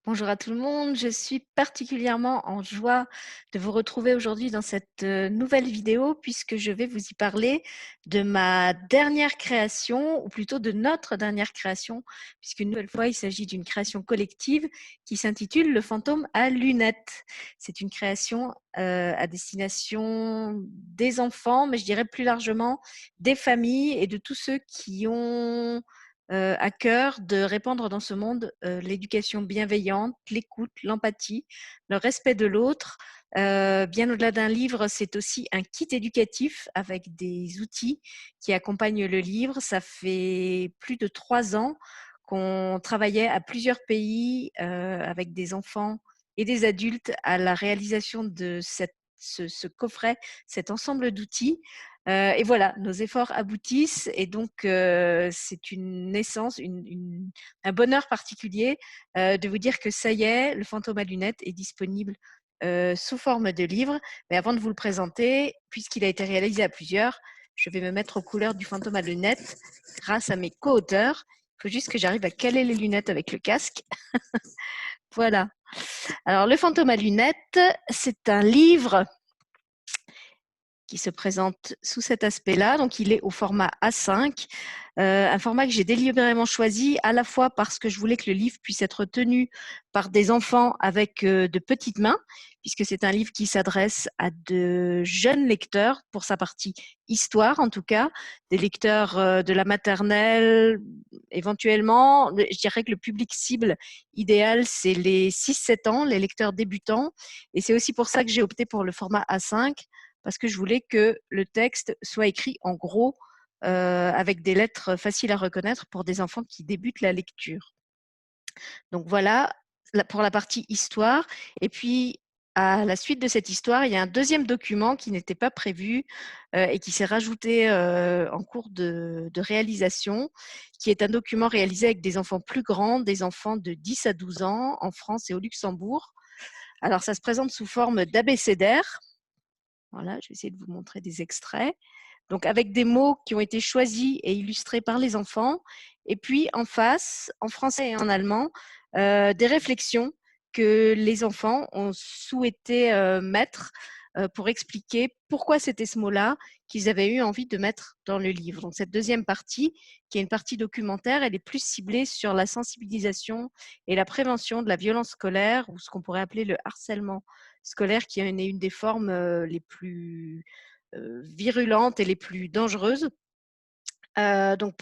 Bonjour à tout le monde, je suis particulièrement en joie de vous retrouver aujourd'hui dans cette nouvelle vidéo puisque je vais vous y parler de ma dernière création ou plutôt de notre dernière création puisqu'une nouvelle fois il s'agit d'une création collective qui s'intitule Le fantôme à lunettes. C'est une création à destination des enfants mais je dirais plus largement des familles et de tous ceux qui ont à cœur de répandre dans ce monde l'éducation bienveillante, l'écoute, l'empathie, le respect de l'autre. Bien au-delà d'un livre, c'est aussi un kit éducatif avec des outils qui accompagnent le livre. Ça fait plus de 3 ans qu'on travaillait à plusieurs pays avec des enfants et des adultes à la réalisation de ce coffret, cet ensemble d'outils. Et voilà, nos efforts aboutissent et donc c'est une naissance, un bonheur particulier de vous dire que ça y est, le fantôme à lunettes est disponible sous forme de livre. Mais avant de vous le présenter, puisqu'il a été réalisé à plusieurs, je vais me mettre aux couleurs du fantôme à lunettes grâce à mes co-auteurs. Il faut juste que j'arrive à caler les lunettes avec le casque. Voilà. Alors, le fantôme à lunettes, c'est un livre qui se présente sous cet aspect-là. Donc, il est au format A5, un format que j'ai délibérément choisi à la fois parce que je voulais que le livre puisse être tenu par des enfants avec de petites mains, puisque c'est un livre qui s'adresse à de jeunes lecteurs, pour sa partie histoire en tout cas, des lecteurs de la maternelle éventuellement. Je dirais que le public cible idéal, c'est les 6-7 ans, les lecteurs débutants. Et c'est aussi pour ça que j'ai opté pour le format A5, parce que je voulais que le texte soit écrit en gros avec des lettres faciles à reconnaître pour des enfants qui débutent la lecture. Donc voilà pour la partie histoire. Et puis, à la suite de cette histoire, il y a un deuxième document qui n'était pas prévu et qui s'est rajouté en cours de réalisation, qui est un document réalisé avec des enfants plus grands, des enfants de 10 à 12 ans en France et au Luxembourg. Alors, ça se présente sous forme d'abécédaire. Voilà, je vais essayer de vous montrer des extraits. Donc, avec des mots qui ont été choisis et illustrés par les enfants. Et puis, en face, en français et en allemand, des réflexions que les enfants ont souhaité mettre pour expliquer pourquoi c'était ce mot-là qu'ils avaient eu envie de mettre dans le livre. Donc, cette deuxième partie, qui est une partie documentaire, elle est plus ciblée sur la sensibilisation et la prévention de la violence scolaire, ou ce qu'on pourrait appeler le harcèlement scolaire, qui est une des formes les plus virulentes et les plus dangereuses. Donc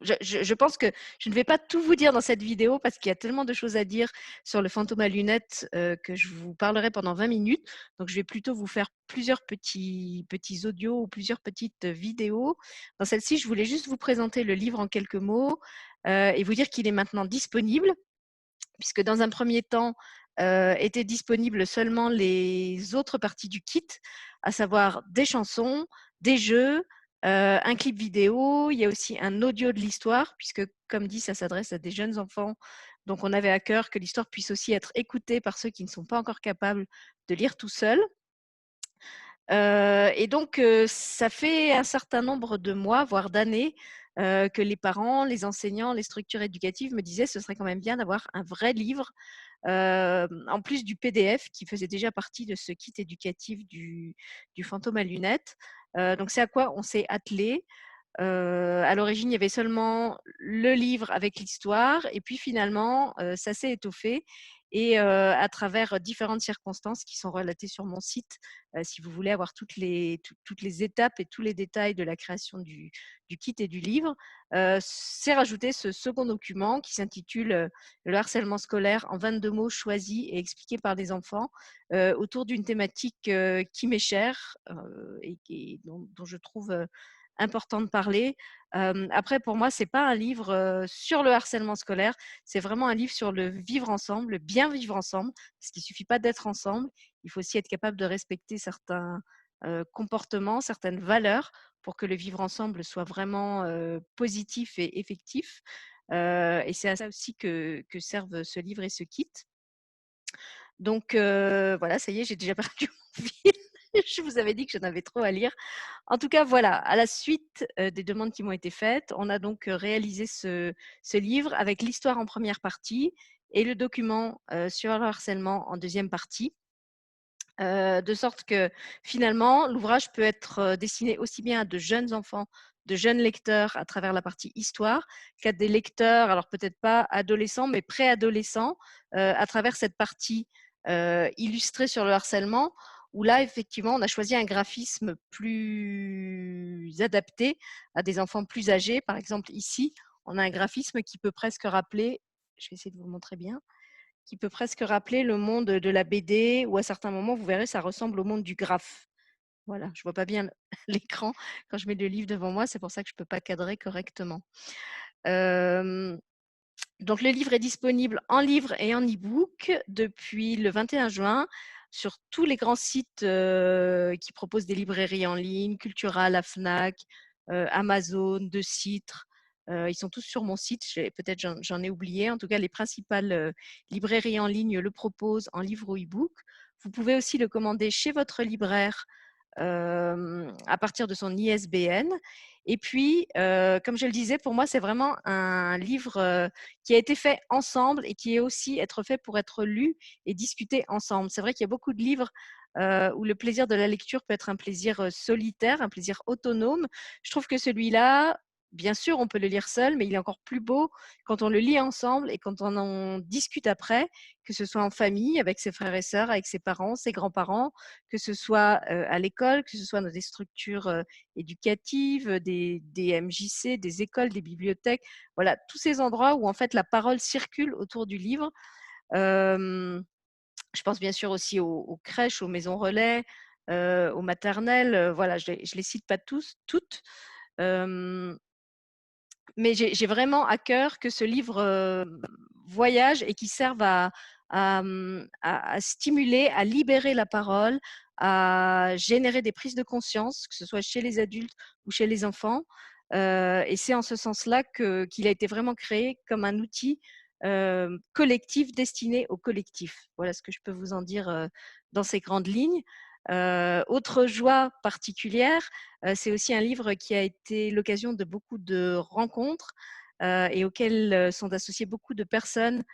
je pense que je ne vais pas tout vous dire dans cette vidéo parce qu'il y a tellement de choses à dire sur le fantôme à lunettes que je vous parlerai pendant 20 minutes. Donc je vais plutôt vous faire plusieurs petits audios ou plusieurs petites vidéos. Dans celle-ci, je voulais juste vous présenter le livre en quelques mots et vous dire qu'il est maintenant disponible, puisque dans un premier temps, étaient disponibles seulement les autres parties du kit, à savoir des chansons, des jeux, un clip vidéo. Il y a aussi un audio de l'histoire, puisque, comme dit, ça s'adresse à des jeunes enfants. Donc, on avait à cœur que l'histoire puisse aussi être écoutée par ceux qui ne sont pas encore capables de lire tout seuls. Et donc, ça fait un certain nombre de mois, voire d'années, que les parents, les enseignants, les structures éducatives me disaient ce serait quand même bien d'avoir un vrai livre, en plus du PDF qui faisait déjà partie de ce kit éducatif du fantôme à lunettes. Donc, c'est à quoi on s'est attelé. À l'origine, il y avait seulement le livre avec l'histoire et puis finalement, ça s'est étoffé et à travers différentes circonstances qui sont relatées sur mon site, si vous voulez avoir toutes les étapes et tous les détails de la création du kit et du livre, s'est rajouté ce second document qui s'intitule Le harcèlement scolaire en 22 mots choisis et expliqués par des enfants, autour d'une thématique qui m'est chère et dont je trouve important de parler. Après, pour moi, c'est pas un livre sur le harcèlement scolaire, c'est vraiment un livre sur le vivre ensemble, le bien vivre ensemble, parce qu'il suffit pas d'être ensemble, il faut aussi être capable de respecter certains comportements, certaines valeurs pour que le vivre ensemble soit vraiment positif et effectif. Et c'est à ça aussi que servent ce livre et ce kit. Donc voilà, ça y est, j'ai déjà perdu mon fil. Je vous avais dit que j'en avais trop à lire. En tout cas, voilà, à la suite des demandes qui m'ont été faites, on a donc réalisé ce livre avec l'histoire en première partie et le document sur le harcèlement en deuxième partie. De sorte que finalement, l'ouvrage peut être destiné aussi bien à de jeunes enfants, de jeunes lecteurs à travers la partie histoire, qu'à des lecteurs, alors peut-être pas adolescents, mais préadolescents, à travers cette partie illustrée sur le harcèlement, où là, effectivement, on a choisi un graphisme plus adapté à des enfants plus âgés. Par exemple, ici, on a un graphisme qui peut presque rappeler, je vais essayer de vous le montrer bien, qui peut presque rappeler le monde de la BD, où à certains moments, vous verrez, ça ressemble au monde du graphe. Voilà, je ne vois pas bien l'écran quand je mets le livre devant moi, c'est pour ça que je ne peux pas cadrer correctement. Donc le livre est disponible en livre et en e-book depuis le 21 juin sur tous les grands sites qui proposent des librairies en ligne, Cultura, la Fnac, Amazon, De Citre. Ils sont tous sur mon site, peut-être j'en ai oublié. En tout cas, les principales librairies en ligne le proposent en livre ou e-book. Vous pouvez aussi le commander chez votre libraire à partir de son ISBN. Et puis, comme je le disais, pour moi, c'est vraiment un livre qui a été fait ensemble et qui est aussi être fait pour être lu et discuté ensemble. C'est vrai qu'il y a beaucoup de livres où le plaisir de la lecture peut être un plaisir solitaire, un plaisir autonome. Je trouve que celui-là, bien sûr, on peut le lire seul, mais il est encore plus beau quand on le lit ensemble et quand on en discute après, que ce soit en famille, avec ses frères et sœurs, avec ses parents, ses grands-parents, que ce soit à l'école, que ce soit dans des structures éducatives, des MJC, des écoles, des bibliothèques, voilà, tous ces endroits où en fait la parole circule autour du livre. Je pense bien sûr aussi aux crèches, aux maisons relais, aux maternelles, voilà, je les cite pas toutes. Mais j'ai vraiment à cœur que ce livre voyage et qu'il serve à stimuler, à libérer la parole, à générer des prises de conscience, que ce soit chez les adultes ou chez les enfants. Et c'est en ce sens-là qu'il a été vraiment créé comme un outil collectif destiné au collectif. Voilà ce que je peux vous en dire dans ces grandes lignes. Autre joie particulière, c'est aussi un livre qui a été l'occasion de beaucoup de rencontres et auxquelles sont associées beaucoup de personnes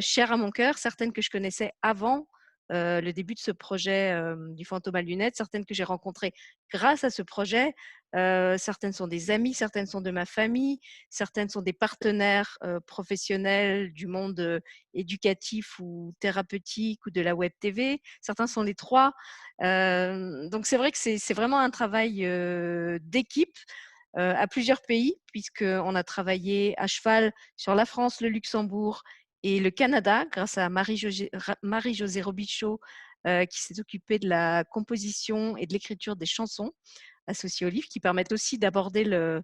chères à mon cœur, certaines que je connaissais avant le début de ce projet du fantôme à lunettes, certaines que j'ai rencontrées grâce à ce projet. Certaines sont des amis, certaines sont de ma famille, certaines sont des partenaires professionnels du monde éducatif ou thérapeutique ou de la web TV. Certains sont les trois. Donc c'est vrai que c'est vraiment un travail d'équipe à plusieurs pays, puisqu'on a travaillé à cheval sur la France, le Luxembourg et le Canada, grâce à Marie-Josée Robichaud, qui s'est occupée de la composition et de l'écriture des chansons associées au livre, qui permettent aussi d'aborder le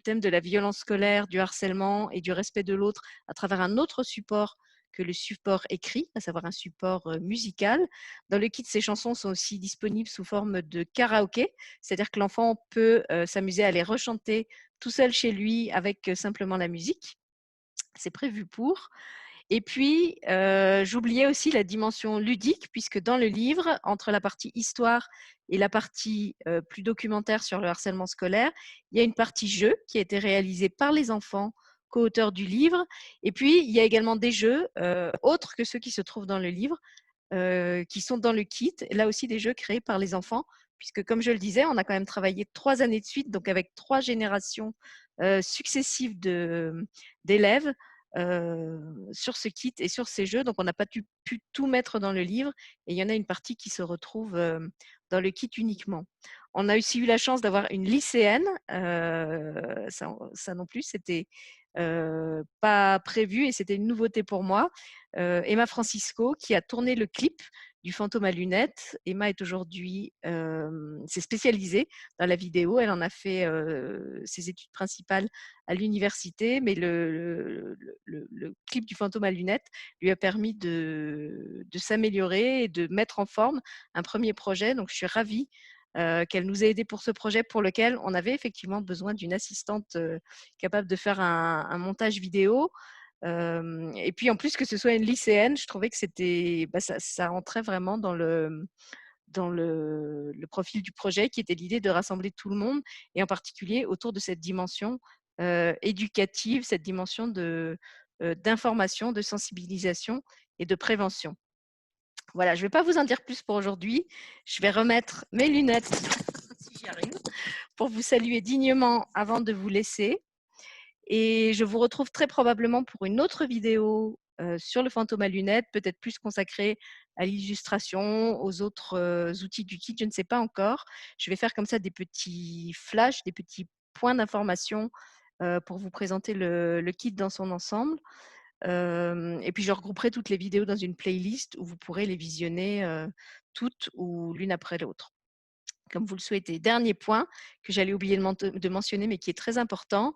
thème de la violence scolaire, du harcèlement et du respect de l'autre à travers un autre support que le support écrit, à savoir un support musical. Dans le kit, ces chansons sont aussi disponibles sous forme de karaoké, c'est-à-dire que l'enfant peut s'amuser à les rechanter tout seul chez lui avec simplement la musique. C'est prévu pour. Et puis, j'oubliais aussi la dimension ludique, puisque dans le livre, entre la partie histoire et la partie plus documentaire sur le harcèlement scolaire, il y a une partie jeu qui a été réalisée par les enfants co-auteurs du livre. Et puis, il y a également des jeux autres que ceux qui se trouvent dans le livre, qui sont dans le kit. Là aussi, des jeux créés par les enfants, puisque comme je le disais, on a quand même travaillé 3 années de suite, donc avec 3 générations successives d'élèves sur ce kit et sur ces jeux. Donc, on n'a pas pu tout mettre dans le livre et il y en a une partie qui se retrouve dans le kit uniquement. On a aussi eu la chance d'avoir une lycéenne, ça non plus, c'était pas prévu et c'était une nouveauté pour moi. Emma Francisco, qui a tourné le clip du fantôme à lunettes. Emma est aujourd'hui, s'est spécialisée dans la vidéo. Elle en a fait ses études principales à l'université, mais le clip du fantôme à lunettes lui a permis de s'améliorer et de mettre en forme un premier projet. Donc, je suis ravie qu'elle nous ait aidés pour ce projet pour lequel on avait effectivement besoin d'une assistante capable de faire un montage vidéo. Et puis en plus que ce soit une lycéenne, je trouvais que c'était, ça rentrait vraiment dans le profil du projet, qui était l'idée de rassembler tout le monde, et en particulier autour de cette dimension éducative, cette dimension d'information, de sensibilisation et de prévention. Voilà, je ne vais pas vous en dire plus pour aujourd'hui. Je vais remettre mes lunettes, si j'y arrive, pour vous saluer dignement avant de vous laisser. Et je vous retrouve très probablement pour une autre vidéo sur le fantôme à lunettes, peut-être plus consacrée à l'illustration, aux autres outils du kit, je ne sais pas encore. Je vais faire comme ça des petits flashs, des petits points d'information pour vous présenter le kit dans son ensemble. Et puis je regrouperai toutes les vidéos dans une playlist où vous pourrez les visionner toutes ou l'une après l'autre, comme vous le souhaitez. Dernier point que j'allais oublier de mentionner, mais qui est très important.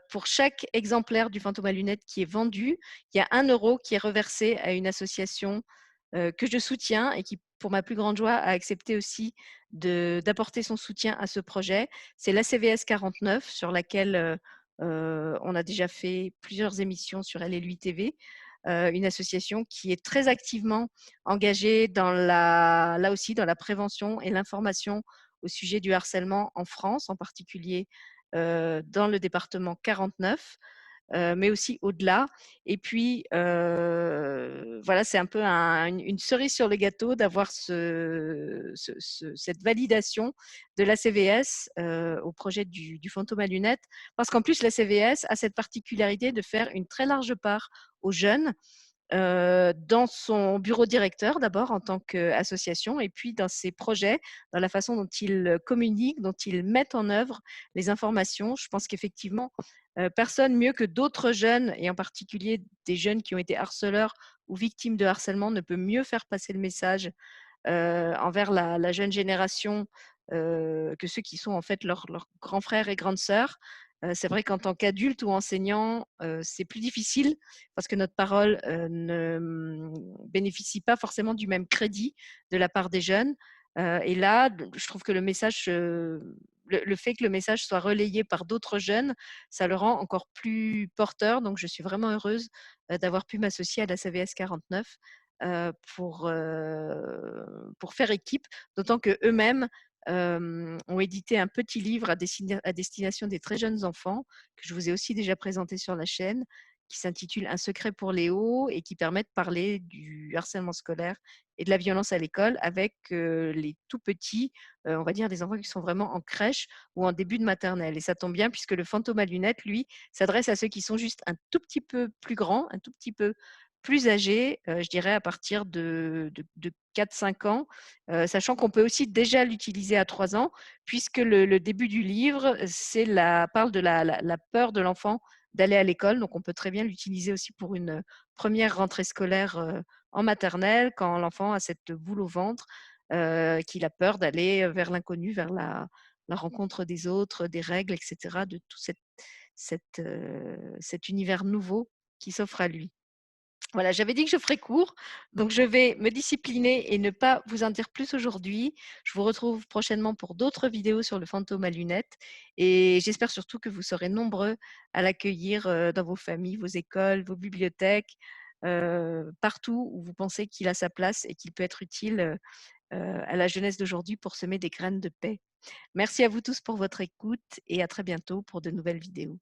Pour chaque exemplaire du fantôme à lunettes qui est vendu, il y a 1 € qui est reversé à une association que je soutiens et qui, pour ma plus grande joie, a accepté aussi d'apporter son soutien à ce projet. C'est l'ACVS 49, sur laquelle on a déjà fait plusieurs émissions sur Elle et lui TV, une association qui est très activement engagée là aussi dans la prévention et l'information au sujet du harcèlement en France, en particulier dans le département 49. Mais aussi au-delà. Et puis, voilà, c'est un peu une cerise sur le gâteau d'avoir cette validation de la CVS au projet du fantôme à lunettes, parce qu'en plus, la CVS a cette particularité de faire une très large part aux jeunes dans son bureau directeur d'abord en tant qu'association, et puis dans ses projets, dans la façon dont ils communiquent, dont ils mettent en œuvre les informations. Je pense qu'effectivement, personne mieux que d'autres jeunes, et en particulier des jeunes qui ont été harceleurs ou victimes de harcèlement, ne peut mieux faire passer le message envers la jeune génération que ceux qui sont en fait leurs grands frères et grandes sœurs. C'est vrai qu'en tant qu'adulte ou enseignant, c'est plus difficile parce que notre parole ne bénéficie pas forcément du même crédit de la part des jeunes. Et là, je trouve que le fait que le message soit relayé par d'autres jeunes, ça le rend encore plus porteur. Donc, je suis vraiment heureuse d'avoir pu m'associer à la CVS 49 pour faire équipe, d'autant qu'eux-mêmes ont édité un petit livre à destination des très jeunes enfants, que je vous ai aussi déjà présenté sur la chaîne, qui s'intitule Un secret pour Léo et qui permet de parler du harcèlement scolaire et de la violence à l'école avec les tout petits, on va dire des enfants qui sont vraiment en crèche ou en début de maternelle. Et ça tombe bien puisque le fantôme à lunettes, lui, s'adresse à ceux qui sont juste un tout petit peu plus grands, un tout petit peu plus âgés, je dirais à partir de 4-5 ans, sachant qu'on peut aussi déjà l'utiliser à 3 ans, puisque le début du livre parle de la peur de l'enfant d'aller à l'école. Donc, on peut très bien l'utiliser aussi pour une première rentrée scolaire en maternelle, quand l'enfant a cette boule au ventre, qu'il a peur d'aller vers l'inconnu, vers la rencontre des autres, des règles, etc., de tout cet univers nouveau qui s'offre à lui. Voilà, j'avais dit que je ferais court, donc je vais me discipliner et ne pas vous en dire plus aujourd'hui. Je vous retrouve prochainement pour d'autres vidéos sur le fantôme à lunettes, et j'espère surtout que vous serez nombreux à l'accueillir dans vos familles, vos écoles, vos bibliothèques, partout où vous pensez qu'il a sa place et qu'il peut être utile à la jeunesse d'aujourd'hui pour semer des graines de paix. Merci à vous tous pour votre écoute et à très bientôt pour de nouvelles vidéos.